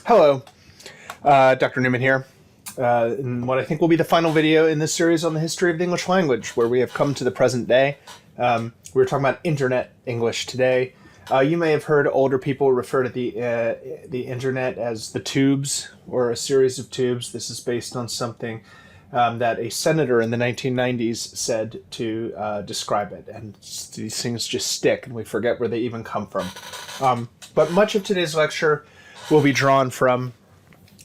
Hello, Dr. Newman here, in what I think will be the final video in this series on the history of the English language, where we have come to the present day. We're talking about internet English today. You may have heard older people refer to the internet as the tubes, or a series of tubes. This is based on something that a senator in the 1990s said to describe it, and these things just stick, and we forget where they even come from. But much of today's lecture will be drawn from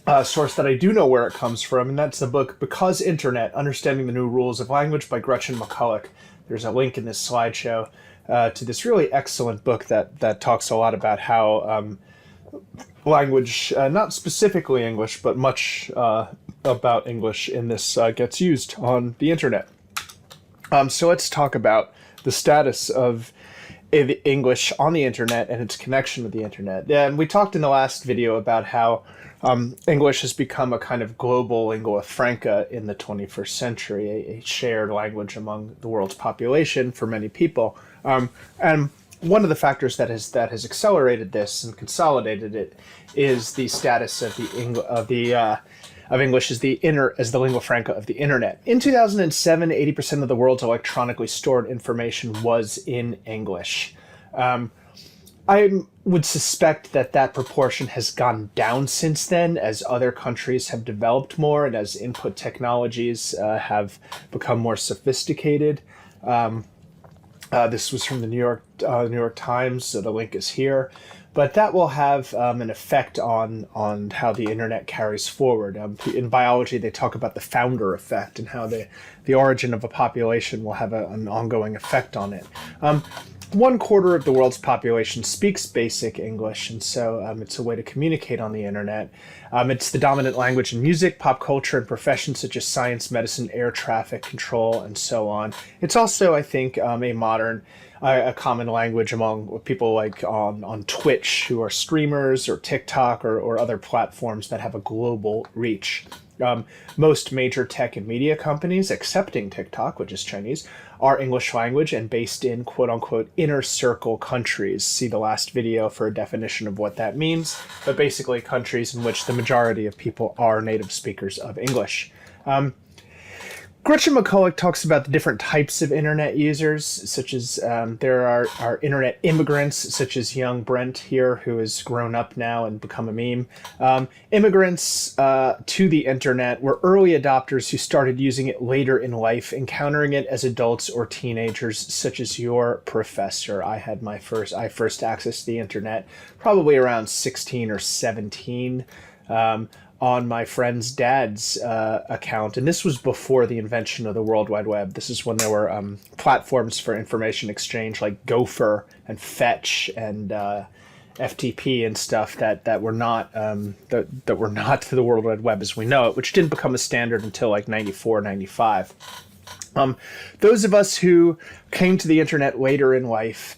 a source that I do know where it comes from, and that's the book Because Internet, Understanding the New Rules of Language by Gretchen McColloch. There's a link in this slideshow to this really excellent book that talks a lot about how language, not specifically English, but much about English in this gets used on the internet. So let's talk about the status of English on the internet and its connection with the internet. And we talked in the last video about how English has become a kind of global lingua franca in the 21st century, a shared language among the world's population for many people. And one of the factors that has accelerated this and consolidated it is the status of English as the lingua franca of the internet. In 2007, 80% of the world's electronically stored information was in English. I would suspect that proportion has gone down since then as other countries have developed more and as input technologies have become more sophisticated. This was from the New York Times, so the link is here. But that will have an effect on how the internet carries forward. In biology, they talk about the founder effect and how the origin of a population will have an ongoing effect on it. 1/4 of the world's population speaks basic English, and so it's a way to communicate on the internet. It's the dominant language in music, pop culture, and professions such as science, medicine, air traffic control, and so on. It's also, I think, a common language among people like on Twitch, who are streamers, or TikTok, or other platforms that have a global reach. Most major tech and media companies, excepting TikTok, which is Chinese, are English language and based in quote-unquote inner circle countries. See the last video for a definition of what that means, but basically countries in which the majority of people are native speakers of English. Gretchen McColloch talks about the different types of internet users, such as there are internet immigrants, such as young Brent here, who has grown up now and become a meme. Immigrants to the internet were early adopters who started using it later in life, encountering it as adults or teenagers, such as your professor. I first accessed the internet probably around 16 or 17. On my friend's dad's account. And this was before the invention of the World Wide Web. This is when there were platforms for information exchange like Gopher and Fetch and FTP and stuff that were not that were not the World Wide Web as we know it, which didn't become a standard until like 94, 95. Those of us who came to the internet later in life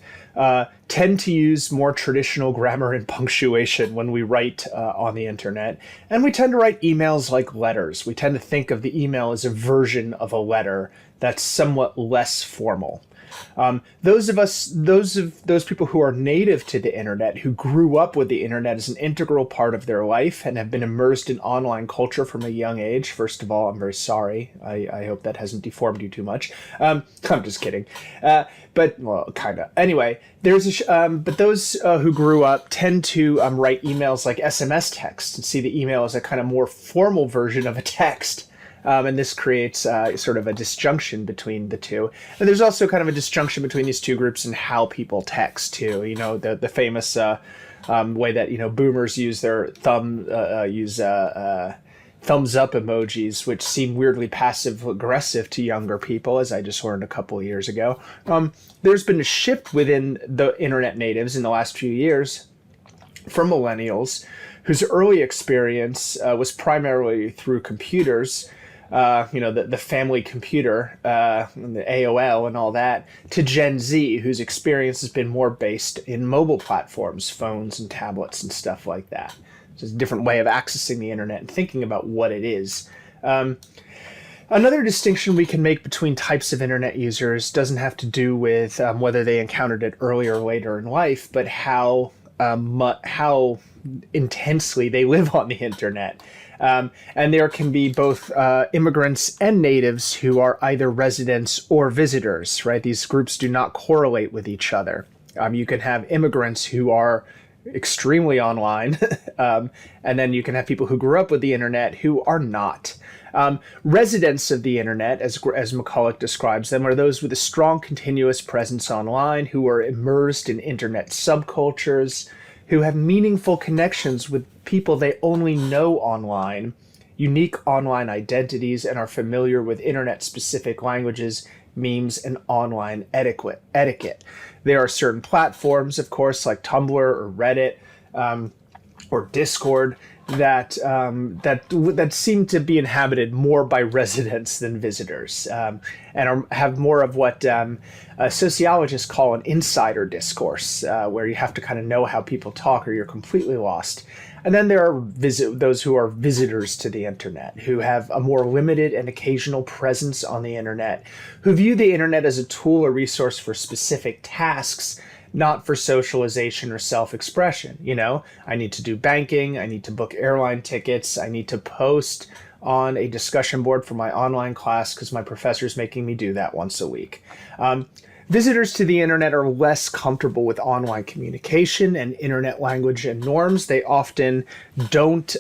tend to use more traditional grammar and punctuation when we write on the internet. And we tend to write emails like letters. We tend to think of the email as a version of a letter that's somewhat less formal. Those people who are native to the internet, who grew up with the internet as an integral part of their life and have been immersed in online culture from a young age. First of all, I'm very sorry. I hope that hasn't deformed you too much. I'm just kidding. But, well, kind of. Anyway, but those who grew up tend to write emails like SMS text and see the email as a kind of more formal version of a text. And this creates sort of a disjunction between the two. And there's also kind of a disjunction between these two groups and how people text too. You know, the famous way that, you know, boomers use their thumbs up emojis, which seem weirdly passive aggressive to younger people, as I just learned a couple of years ago. There's been a shift within the internet natives in the last few years from millennials, whose early experience was primarily through computers. The family computer, and the AOL and all that, to Gen Z, whose experience has been more based in mobile platforms, phones and tablets and stuff like that. It's just a different way of accessing the internet and thinking about what it is. Another distinction we can make between types of internet users doesn't have to do with whether they encountered it earlier or later in life, but how how intensely they live on the internet. And there can be both immigrants and natives who are either residents or visitors, right? These groups do not correlate with each other. You can have immigrants who are extremely online, and then you can have people who grew up with the internet who are not. Residents of the internet, as McColloch describes them, are those with a strong continuous presence online, who are immersed in internet subcultures, who have meaningful connections with people they only know online, unique online identities, and are familiar with internet-specific languages, memes, and online etiquette. There are certain platforms, of course, like Tumblr or Reddit or Discord, that seem to be inhabited more by residents than visitors, and have more of what sociologists call an insider discourse, where you have to kind of know how people talk or you're completely lost. And then there are those who are visitors to the internet, who have a more limited and occasional presence on the internet, who view the internet as a tool or resource for specific tasks, not for socialization or self-expression. You know, I need to do banking, I need to book airline tickets, I need to post on a discussion board for my online class because my professor's making me do that once a week. Visitors to the internet are less comfortable with online communication and internet language and norms. They often don't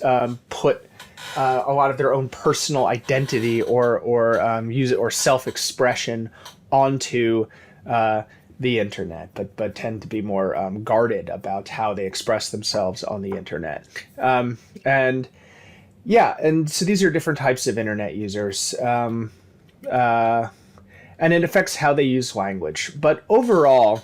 put a lot of their own personal identity or use it or self-expression onto the internet, but tend to be more guarded about how they express themselves on the internet. And so these are different types of internet users. And it affects how they use language. But overall,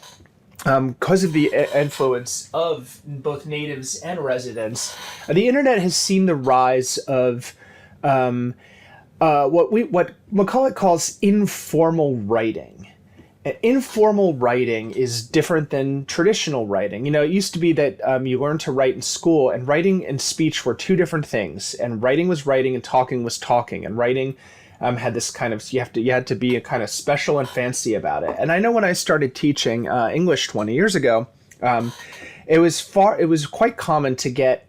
because of the influence of both natives and residents, the internet has seen the rise of what McColloch calls informal writing. Informal writing is different than traditional writing. You know, it used to be that you learned to write in school, and writing and speech were two different things. And writing was writing, and talking was talking. And writing had this kind of, you had to be a kind of special and fancy about it. And I know when I started teaching English 20 years ago, it was quite common to get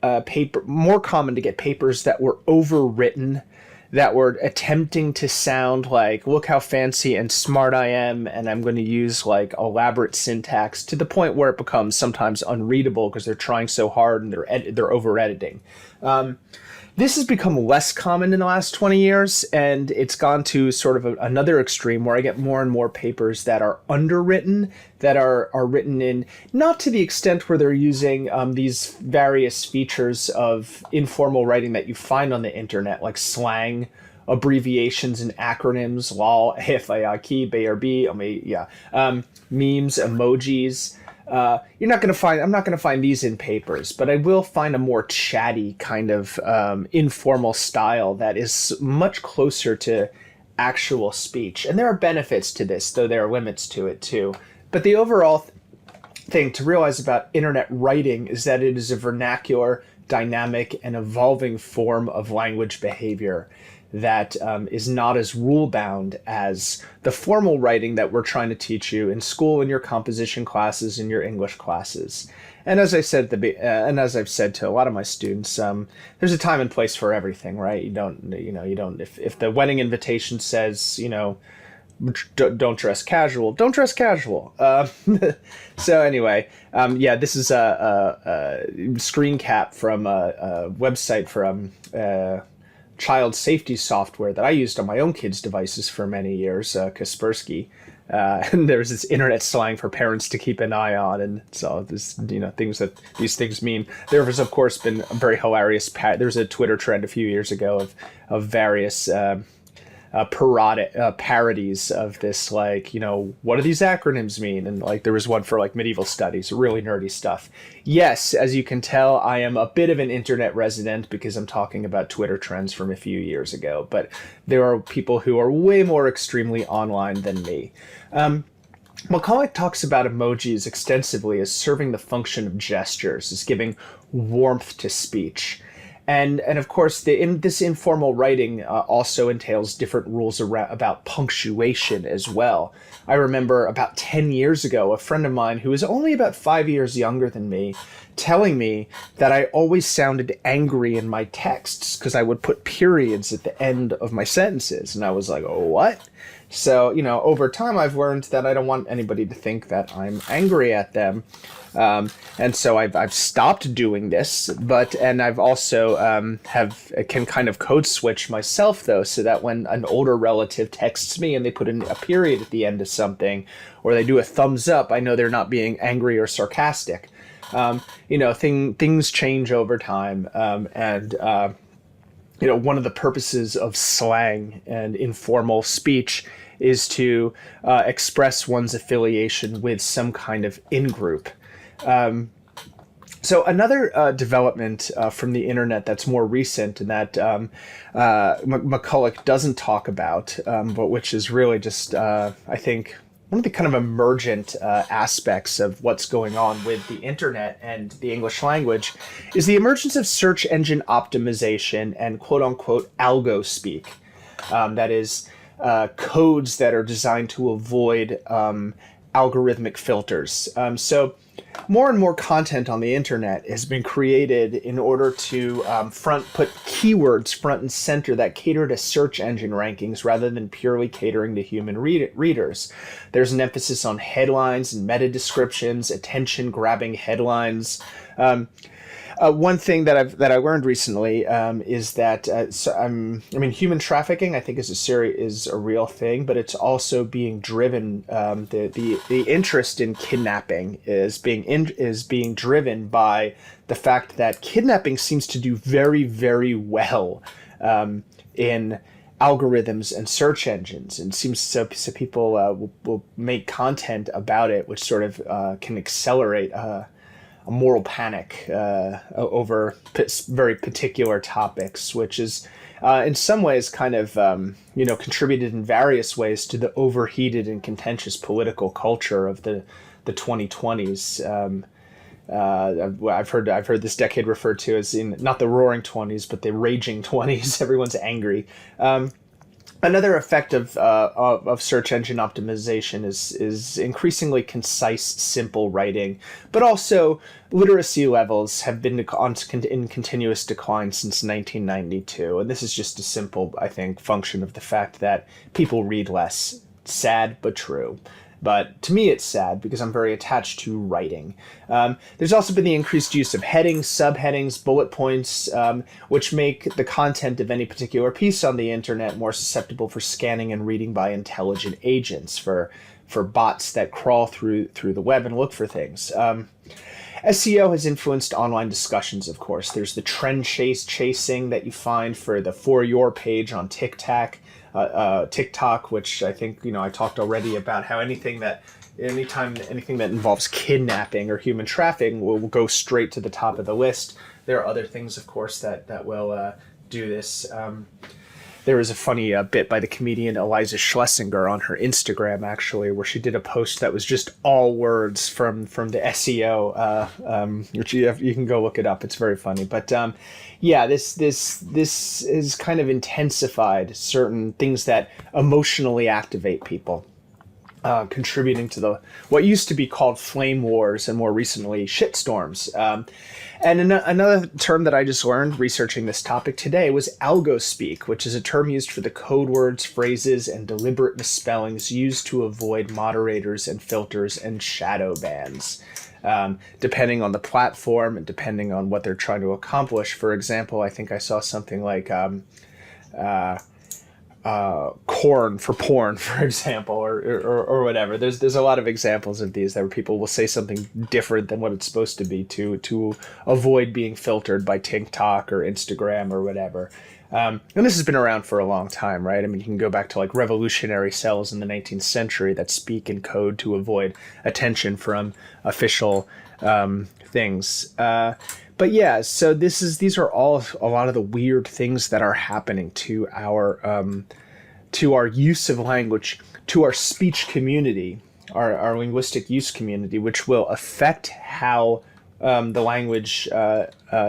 more common to get papers that were overwritten, that were attempting to sound like, look how fancy and smart I am, and I'm going to use like elaborate syntax, to the point where it becomes sometimes unreadable because they're trying so hard and they're over editing. This has become less common in the last 20 years, and it's gone to sort of another extreme where I get more and more papers that are underwritten, that are written in, not to the extent where they're using these various features of informal writing that you find on the internet, like slang, abbreviations and acronyms, lol, AFIAKI, BRB, memes, emojis. I'm not going to find these in papers, but I will find a more chatty kind of informal style that is much closer to actual speech. And there are benefits to this, though there are limits to it too. But the overall thing to realize about internet writing is that it is a vernacular, dynamic, and evolving form of language behavior that is not as rule-bound as the formal writing that we're trying to teach you in school, in your composition classes, in your English classes. And as I said, and as I've said to a lot of my students, there's a time and place for everything, right? You don't. If the wedding invitation says, don't dress casual, don't dress casual. So anyway, this is a screen cap from a website from child safety software that I used on my own kids' devices for many years, Kaspersky. And there's this internet slang for parents to keep an eye on, and so there's things that these things mean. There has of course been a very hilarious there's a Twitter trend a few years ago of various parodies of this, like, what do these acronyms mean? And like there was one for like medieval studies, really nerdy stuff. Yes, as you can tell, I am a bit of an internet resident because I'm talking about Twitter trends from a few years ago, but there are people who are way more extremely online than me. McColloch talks about emojis extensively as serving the function of gestures, as giving warmth to speech. And of course, this informal writing also entails different rules about punctuation as well. I remember about 10 years ago, a friend of mine who was only about 5 years younger than me telling me that I always sounded angry in my texts because I would put periods at the end of my sentences. And I was like, oh, what? So, over time, I've learned that I don't want anybody to think that I'm angry at them. And so I've stopped doing this, and I've also can kind of code switch myself, though, so that when an older relative texts me and they put in a period at the end of something, or they do a thumbs up, I know they're not being angry or sarcastic. Things change over time, and one of the purposes of slang and informal speech is to express one's affiliation with some kind of in-group. So another development from the internet that's more recent and that McColloch doesn't talk about, but which is really just, I think, one of the kind of emergent aspects of what's going on with the internet and the English language is the emergence of search engine optimization and quote-unquote algospeak. That is codes that are designed to avoid algorithmic filters. So more and more content on the internet has been created in order to put keywords front and center that cater to search engine rankings rather than purely catering to human readers. There's an emphasis on headlines and meta descriptions, attention-grabbing headlines. One thing that I learned recently is that human trafficking, I think, is a real thing, but it's also being driven. The interest in kidnapping is being driven by the fact that kidnapping seems to do very, very well in algorithms and search engines, and seems so people will make content about it, which sort of can accelerate a moral panic over very particular topics, which is in some ways kind of contributed in various ways to the overheated and contentious political culture of the 2020s. I've heard this decade referred to as not the roaring 20s, but the raging 20s. Everyone's angry. Another effect of search engine optimization is increasingly concise, simple writing, but also literacy levels have been in continuous decline since 1992, and this is just a simple, I think, function of the fact that people read less. Sad but true. But to me, it's sad because I'm very attached to writing. There's also been the increased use of headings, subheadings, bullet points, which make the content of any particular piece on the internet more susceptible for scanning and reading by intelligent agents, for bots that crawl through the web and look for things. SEO has influenced online discussions, of course. There's the trend chasing that you find for the For Your page on TikTok, which I think, I talked already about how anything that involves kidnapping or human trafficking will go straight to the top of the list. There are other things, of course, that will do this. There was a funny bit by the comedian Eliza Schlesinger on her Instagram, actually, where she did a post that was just all words from the SEO, which you can go look it up. It's very funny. But this has kind of intensified certain things that emotionally activate people, contributing to what used to be called flame wars and more recently shitstorms. And another term that I just learned researching this topic today was algospeak, which is a term used for the code words, phrases, and deliberate misspellings used to avoid moderators and filters and shadow bans. Depending on the platform and depending on what they're trying to accomplish. For example, I think I saw something like corn for porn, for example, or whatever. There's a lot of examples of these where people will say something different than what it's supposed to be to avoid being filtered by TikTok or Instagram or whatever. And this has been around for a long time, right? I mean, you can go back to like revolutionary cells in the 19th century that speak in code to avoid attention from official things. But yeah, so these are all a lot of the weird things that are happening to our use of language, to our speech community, our linguistic use community, which will affect how the language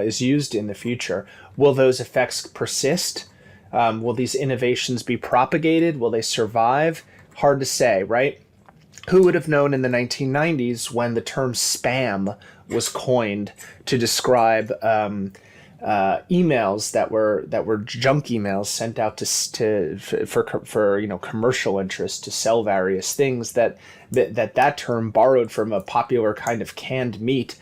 is used in the future. Will those effects persist? Will these innovations be propagated? Will they survive? Hard to say, right? Who would have known in the 1990s when the term spam was coined to describe emails that were junk emails sent out for commercial interest to sell various things, that term, borrowed from a popular kind of canned meat,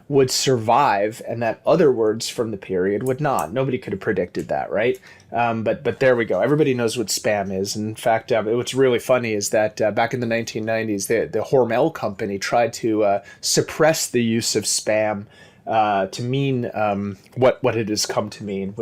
would survive, and that other words from the period would not. Nobody could have predicted that, right? But there we go. Everybody knows what spam is. In fact, what's really funny is that back in the 1990s, the Hormel company tried to suppress the use of spam to mean what it has come to mean,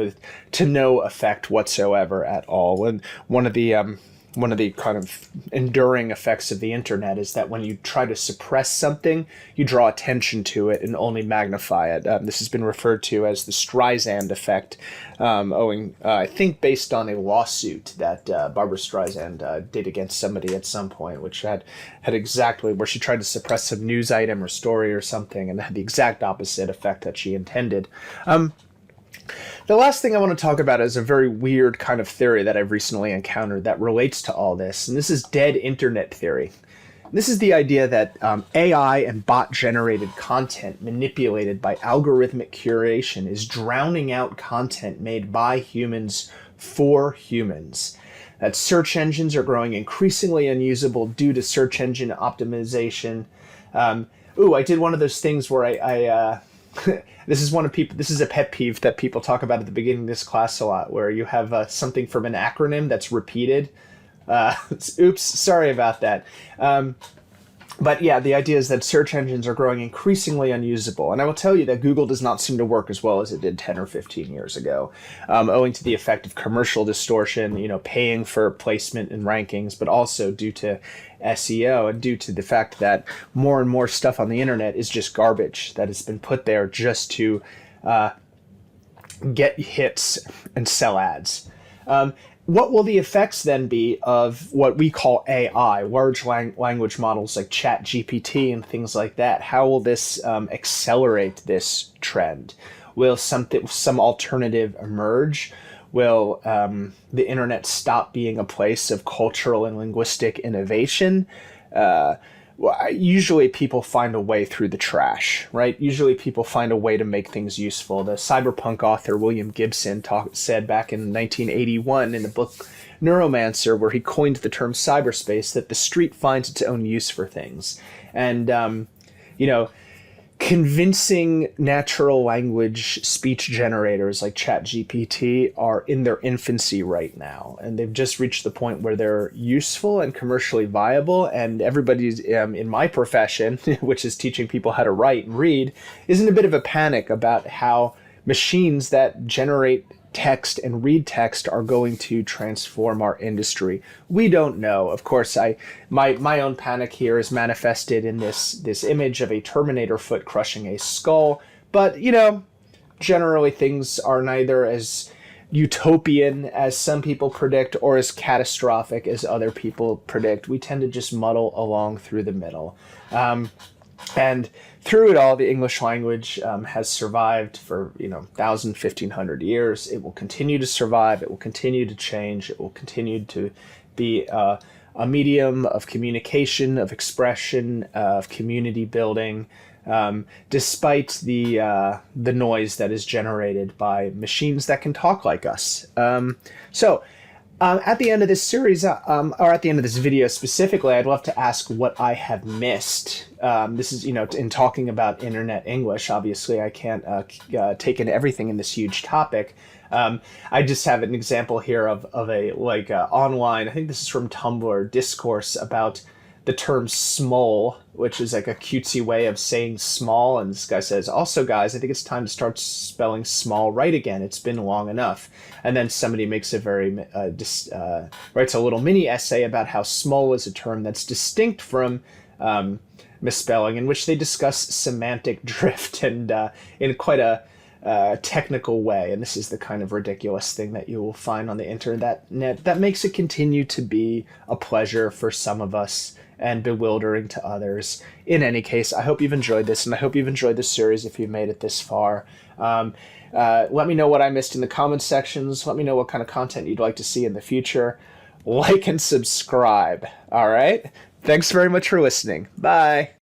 to no effect whatsoever at all. And one of the kind of enduring effects of the internet is that when you try to suppress something, you draw attention to it and only magnify it. This has been referred to as the Streisand effect, owing, I think, based on a lawsuit that Barbara Streisand did against somebody at some point, which had exactly where she tried to suppress some news item or story or something, and had the exact opposite effect that she intended. The last thing I want to talk about is a very weird kind of theory that I've recently encountered that relates to all this, and this is dead internet theory. This is the idea that AI and bot-generated content manipulated by algorithmic curation is drowning out content made by humans for humans. That search engines are growing increasingly unusable due to search engine optimization. I did one of those things where I this is a pet peeve that people talk about at the beginning of this class a lot, where you have something from an acronym that's repeated. Oops, sorry about that. But yeah, the idea is that search engines are growing increasingly unusable. And I will tell you that Google does not seem to work as well as it did 10 or 15 years ago, owing to the effect of commercial distortion, paying for placement in rankings, but also due to SEO and due to the fact that more and more stuff on the internet is just garbage that has been put there just to get hits and sell ads. What will the effects then be of what we call AI, large language models like ChatGPT and things like that? How will this accelerate this trend? Will some alternative emerge? Will the internet stop being a place of cultural and linguistic innovation? Usually people find a way through the trash, right? Usually people find a way to make things useful. The cyberpunk author William Gibson said back in 1981 in the book Neuromancer, where he coined the term cyberspace, that the street finds its own use for things. And, convincing natural language speech generators like ChatGPT are in their infancy right now, and they've just reached the point where they're useful and commercially viable, and everybody's in my profession, which is teaching people how to write and read, is in a bit of a panic about how machines that generate text and read text are going to transform our industry. We don't know. Of course, my own panic here is manifested in this image of a Terminator foot crushing a skull. But, generally things are neither as utopian as some people predict or as catastrophic as other people predict. We tend to just muddle along through the middle. And through it all, the English language has survived for 1,000, 1,500 years. It will continue to survive. It will continue to change. It will continue to be a medium of communication, of expression, of community building, despite the noise that is generated by machines that can talk like us. At the end of this series, or at the end of this video specifically, I'd love to ask what I have missed. This is, in talking about internet English, obviously I can't take in everything in this huge topic. I just have an example here of a online, I think this is from Tumblr, Discourse about the term small, which is like a cutesy way of saying small. And this guy says, also, guys, I think it's time to start spelling small right again. It's been long enough. And then somebody makes writes a little mini essay about how small is a term that's distinct from misspelling, in which they discuss semantic drift and in quite a technical way. And this is the kind of ridiculous thing that you will find on the internet that makes it continue to be a pleasure for some of us and bewildering to others. In any case, I hope you've enjoyed this, and I hope you've enjoyed this series if you've made it this far. Let me know what I missed in the comments sections. Let me know what kind of content you'd like to see in the future. Like and subscribe. All right? Thanks very much for listening. Bye.